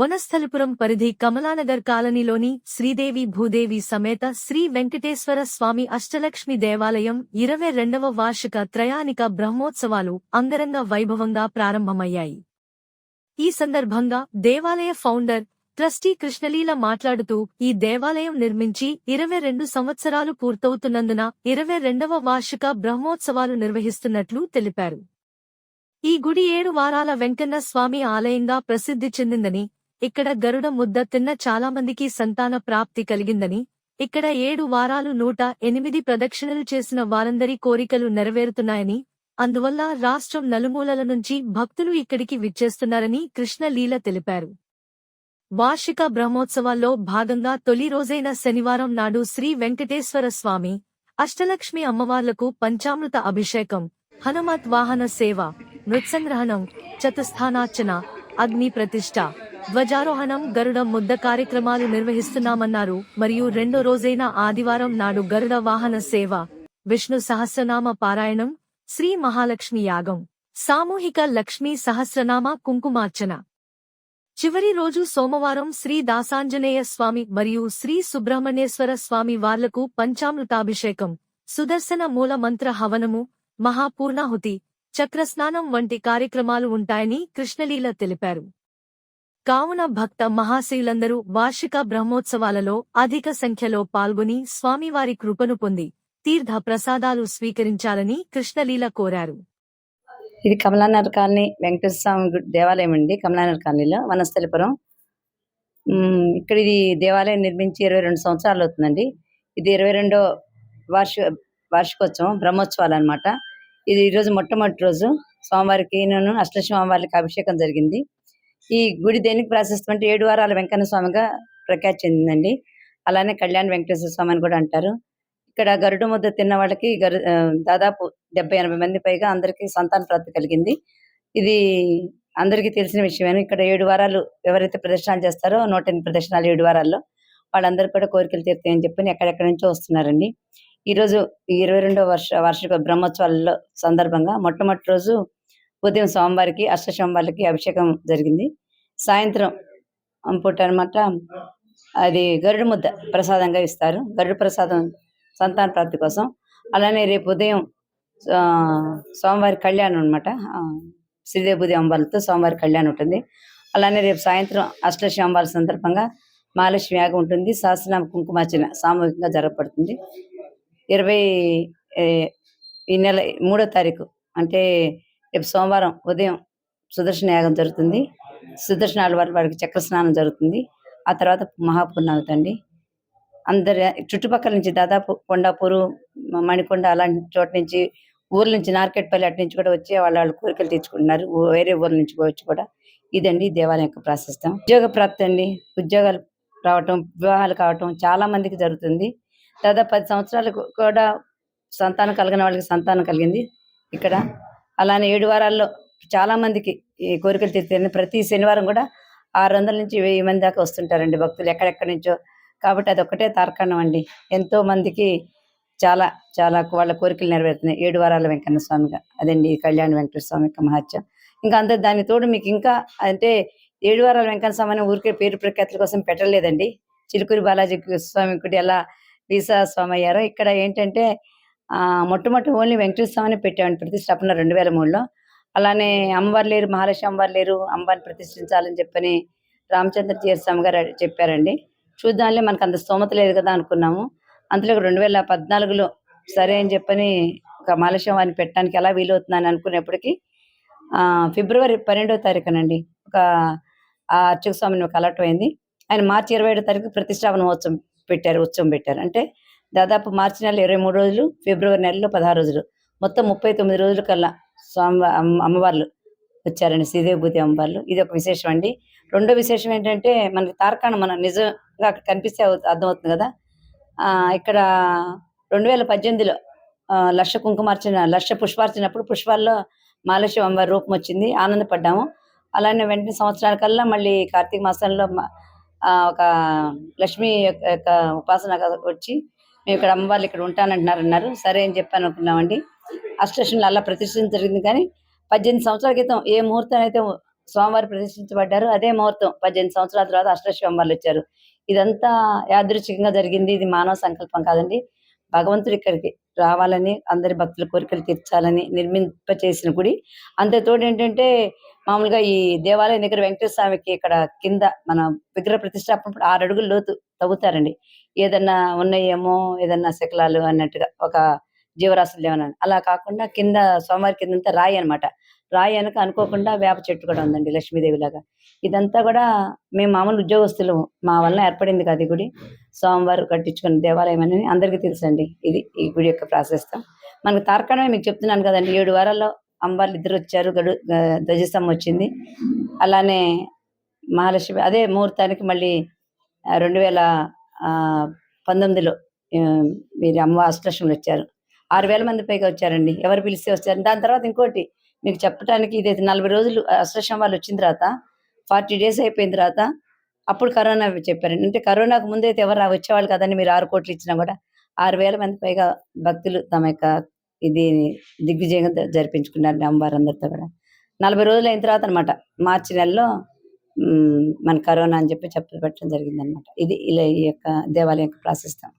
వనస్థలిపురం పరిధి కమలానగర్ కాలనీలోని శ్రీదేవి భూదేవి సమేత శ్రీ వెంకటేశ్వర స్వామి అష్టలక్ష్మి దేవాలయం 22వ వార్షిక త్రయానిక బ్రహ్మోత్సవాలు అంగరంగ వైభవంగా ప్రారంభమయ్యాయి. ఈ సందర్భంగా దేవాలయ ఫౌండర్, ట్రస్టీ కృష్ణలీల మాట్లాడుతూ ఈ దేవాలయం నిర్మించి 22 సంవత్సరాలు పూర్తవుతున్నందున 22వ వార్షిక బ్రహ్మోత్సవాలు నిర్వహిస్తున్నట్లు తెలిపారు. ఈ గుడి 7 వారాల వెంకన్న స్వామి ఆలయంగా ప్రసిద్ధి చెందిందని, ఇక్కడ గరుడ ముద్ద తిన్న చాలామందికి సంతాన ప్రాప్తి కలిగిందని, ఇక్కడ 7 వారాలు 108 ప్రదక్షిణలు చేసిన వారందరి కోరికలు నెరవేరుతున్నాయని, అందువల్ల రాష్ట్రం నలుమూలల నుంచి భక్తులు ఇక్కడికి విచ్చేస్తున్నారని కృష్ణలీల తెలిపారు. వార్షిక బ్రహ్మోత్సవాల్లో భాగంగా తొలి రోజైన శనివారం నాడు శ్రీ వెంకటేశ్వర స్వామి, అష్టలక్ష్మి అమ్మవార్లకు పంచామృత అభిషేకం, హనుమత్ వాహన సేవ, మృత్సంగ్రహణం, చతుస్థానార్చన, అగ్ని ప్రతిష్ఠ, ధ్వజారోహణం, గరుడ ముద్ద కార్యక్రమాలు నిర్వహిస్తున్నామన్నారు. మరియు రెండో రోజైన ఆదివారం నాడు గరుడ వాహన సేవ, విష్ణు సహస్రనామ పారాయణం, శ్రీ మహాలక్ష్మి యాగం, సామూహిక లక్ష్మీ సహస్రనామ కుంకుమార్చన. చివరి రోజు సోమవారం శ్రీ దాసాంజనేయ స్వామి మరియు శ్రీ సుబ్రహ్మణ్యేశ్వర స్వామి వార్లకు పంచామృతాభిషేకం, సుదర్శన మూల మంత్ర హవనము, మహాపూర్ణాహుతి, చక్రస్నానం వంటి కార్యక్రమాలు ఉంటాయని కృష్ణలీల తెలిపారు. కావున భక్త మహాశయులందరూ వార్షిక బ్రహ్మోత్సవాలలో అధిక సంఖ్యలో పాల్గొని స్వామివారి కృపను పొంది తీర్థ ప్రసాదాలు స్వీకరించాలని కృష్ణలీల కోరారు. ఇది కమలానగర్ కాలనీ వెంకటేశ్వర స్వామి దేవాలయం అండి. కమలానగర్ కాలనీలో వనస్థలిపురం. ఇక్కడ ఇది దేవాలయం నిర్మించి 22 సంవత్సరాలు అవుతుందండి. ఇది 22వ వార్షికోత్సవం బ్రహ్మోత్సవాలు అనమాట. ఇది ఈరోజు మొట్టమొదటి రోజు. స్వామివారికి అష్టలక్ష్మి అమ్మవారికి అభిషేకం జరిగింది. ఈ గుడి దేనికి ప్రశస్తం అంటే 7 వారాల వెంకన్న స్వామిగా ప్రఖ్యాతి చెందిందండి. అలానే కళ్యాణ వెంకటేశ్వర స్వామి అని కూడా అంటారు. ఇక్కడ గరుడ ముద్ద తిన్న వాళ్ళకి దాదాపు 70-80 మంది పైగా అందరికీ సంతాన ప్రాప్తి కలిగింది. ఇది అందరికీ తెలిసిన విషయమే. ఇక్కడ 7 వారాలు ఎవరైతే ప్రదర్శనలు చేస్తారో 108 ప్రదర్శనలు 7 వారాల్లో వాళ్ళందరూ కూడా కోరికలు తీరుతాయని చెప్పి ఎక్కడెక్కడి నుంచో వస్తున్నారండి. ఈరోజు 22వ వార్షిక బ్రహ్మోత్సవాలలో సందర్భంగా మొట్టమొదటి రోజు ఉదయం స్వామివారికి అష్టలక్ష్మి అభిషేకం జరిగింది. సాయంత్రం పూట అనమాట అది గరుడ ముద్ద ప్రసాదంగా ఇస్తారు. గరుడ ప్రసాదం సంతాన ప్రాప్తి కోసం. అలానే రేపు ఉదయం స్వామివారి కళ్యాణం అనమాట. శ్రీదేవి భూదేవి అమ్మవారితో స్వామివారి కళ్యాణం ఉంటుంది. అలానే రేపు సాయంత్రం అష్టలక్ష్మి అమ్మవారి సందర్భంగా మహాలక్ష్మి యాగం ఉంటుంది. సహస్రనామ కుంకుమార్చన సామూహికంగా జరగబడుతుంది. ఈ నెల 3వ తారీఖు అంటే రేపు సోమవారం ఉదయం సుదర్శన యాగం జరుగుతుంది. సుదర్శనాల వారికి చక్ర స్నానం జరుగుతుంది. ఆ తర్వాత మహాపూర్ణాహుతి అండి. అందరి చుట్టుపక్కల నుంచి దాదాపు కొండాపూరు, మణికొండ అలాంటి చోట నుంచి, ఊర్ల నుంచి, నార్కెట్పల్లి అటు నుంచి కూడా వచ్చి వాళ్ళ కోరికలు తీర్చుకుంటున్నారు. వేరే ఊర్ల నుంచి వచ్చి కూడా. ఇదండి దేవాలయం యొక్క ప్రాశస్త్యం. ఉద్యోగ ప్రాప్తి అండి. ఉద్యోగాలు రావటం, వివాహాలు కావటం చాలా మందికి జరుగుతుంది. దాదాపు 10 సంవత్సరాలకు కూడా సంతానం కలిగిన వాళ్ళకి సంతానం కలిగింది ఇక్కడ. అలానే 7 వారాల్లో చాలా మందికి ఈ కోరికలు తీర్తాయని ప్రతి శనివారం కూడా 600 నుంచి 1000 మంది దాకా వస్తుంటారండి భక్తులు ఎక్కడెక్కడి నుంచో. కాబట్టి అది ఒక్కటే తార్కాణం అండి. ఎంతో మందికి చాలా చాలా వాళ్ళ కోరికలు నెరవేరుతున్నాయి 7 వారాల వెంకన్న స్వామిగా. అదండి కళ్యాణ వెంకటేశ్వర స్వామి యొక్క మహత్యం. ఇంకా అంత దాని తోడు మీకు ఇంకా అంటే 7 వారాల వెంకన్న స్వామి ఊరికే పేరు ప్రఖ్యాతుల కోసం పెట్టలేదండి. చిలుకూరి బాలాజీ స్వామి గుడి ఎలా వీసా స్వామి అయ్యారో ఇక్కడ ఏంటంటే మొట్టమొదటి ఓన్లీ వెంకటేశ్వర స్వామిని పెట్టామండి ప్రతిష్టాపన 2003లో. అలానే అమ్మవారు లేరు, మహాలక్ష్మి అమ్మవారు లేరు, అమ్మవారిని ప్రతిష్ఠించాలని చెప్పని రామచంద్ర జీఆర్ స్వామి గారు చెప్పారండి. చూద్దాంలే మనకు అంత స్తోమత లేదు కదా అనుకున్నాము. అందులో 2014లో సరే అని చెప్పని ఒక మహాలక్ష్మి అమ్మవారిని పెట్టడానికి ఎలా వీలవుతుందని అనుకునేప్పటికీ ఫిబ్రవరి 12వ తారీఖునండి ఒక అర్చక స్వామిని కలవటం అయింది. ఆయన మార్చి 27వ తారీఖు ప్రతిష్టాపన ఉత్సవం పెట్టారు. అంటే దాదాపు మార్చి నెల 23 రోజులు, ఫిబ్రవరి నెలలో 16 రోజులు, మొత్తం 39 రోజుల కల్లా స్వామి అమ్మవార్లు వచ్చారండి, శ్రీదేవి భూదేవి అమ్మవార్లు. ఇది ఒక విశేషం అండి. రెండో విశేషం ఏంటంటే మనకి తార్కాణం మనం నిజంగా కనిపిస్తే అర్థమవుతుంది కదా. ఇక్కడ 2018లో 1,00,000 కుంకుమార్చన, 1,00,000 పుష్పార్చనప్పుడు పుష్పాల్లో మహాలక్ష్మి అమ్మవారి రూపం వచ్చింది. ఆనందపడ్డాము. అలానే వెంటనే సంవత్సరాల కల్లా మళ్ళీ కార్తీక మాసంలో ఒక లక్ష్మి యొక్క ఉపాసన వచ్చి మేము ఇక్కడ అమ్మవాళ్ళు ఇక్కడ ఉంటానంటున్నారు. సరే అని చెప్పి అనుకున్నామండి. అష్టలక్ష్మిని అలా ప్రతిష్ఠించడం జరిగింది. కానీ 18 సంవత్సరాల క్రితం ఏ ముహూర్తం అయితే స్వామివారు ప్రతిష్ఠించబడ్డారు. అదే ముహూర్తం 18 సంవత్సరాల తర్వాత అష్టలక్ష్మి అమ్మవార్లు వచ్చారు. ఇదంతా యాదృచ్ఛికంగా జరిగింది. ఇది మానవ సంకల్పం కాదండి. భగవంతుడు ఇక్కడికి రావాలని, అందరి భక్తుల కోరికలు తీర్చాలని నిర్మింపచేసిన గుడి. అంతతోడేంటంటే మామూలుగా ఈ దేవాలయం దగ్గర వెంకటేశ్వర స్వామికి ఇక్కడ కింద మన విగ్రహ ప్రతిష్టాపనప్పుడు 6 అడుగుల లోతు తవ్వుతారండి. ఏదన్నా ఉన్నాయేమో, ఏదన్నా శకలాలు అన్నట్టుగా ఒక జీవరాశులు ఏమన్నా. అలా కాకుండా కింద స్వామివారి కిందంతా రాయి అనమాట. రాయి ఎనక అనుకోకుండా వేప చెట్టు కూడా ఉందండి లక్ష్మీదేవిలాగా. ఇదంతా గూడా మేము మామూలు ఉద్యోగస్తులము. మా వలన ఏర్పడింది కాదు ఈ గుడి. స్వామివారు కట్టించుకున్న దేవాలయం అని అందరికీ తెలుసండి. ఇది ఈ గుడి యొక్క ప్రాశస్త్యం. మనకు తార్కాణమే మీకు చెప్తున్నాను కదండీ! 7 వారాల్లో అమ్మవార్లు ఇద్దరొచ్చారు. ధ్వజస్తంభం వచ్చింది. అలానే మహాలక్ష్మి అదే ముహూర్తానికి మళ్ళీ 2019లో వీరి అమ్మ అష్టలక్ష్ములొచ్చారు. 6,000 మంది పైగా వచ్చారండి. ఎవరు పిలిస్తే వచ్చారు. దాని తర్వాత ఇంకోటి మీకు చెప్పటానికి ఇదైతే 40 రోజులు అష్టలక్ష్మి వాళ్ళొచ్చిన తర్వాత 40 డేస్ అయిపోయిన తర్వాత అప్పుడు కరోనా చెప్పారండి. అంటే కరోనాకు ముందైతే ఎవరు వచ్చేవాళ్ళు కాదండి. మీరు 6,00,00,000 ఇచ్చినా గూడా. 6,000 మంది పైగా భక్తులు తమ యొక్క ఇది దిగ్విజయంగా జరిపించుకున్నారు అమ్మవారందరితో గూడా. 40 రోజులు అయిన తర్వాత అనమాట మార్చి నెలలో మన కరోనా అని చెప్పి చెప్పలు పెట్టడం జరిగిందనమాట. ఇది ఇలా ఈ యొక్క దేవాలయం యొక్క ప్రాశస్త్యం.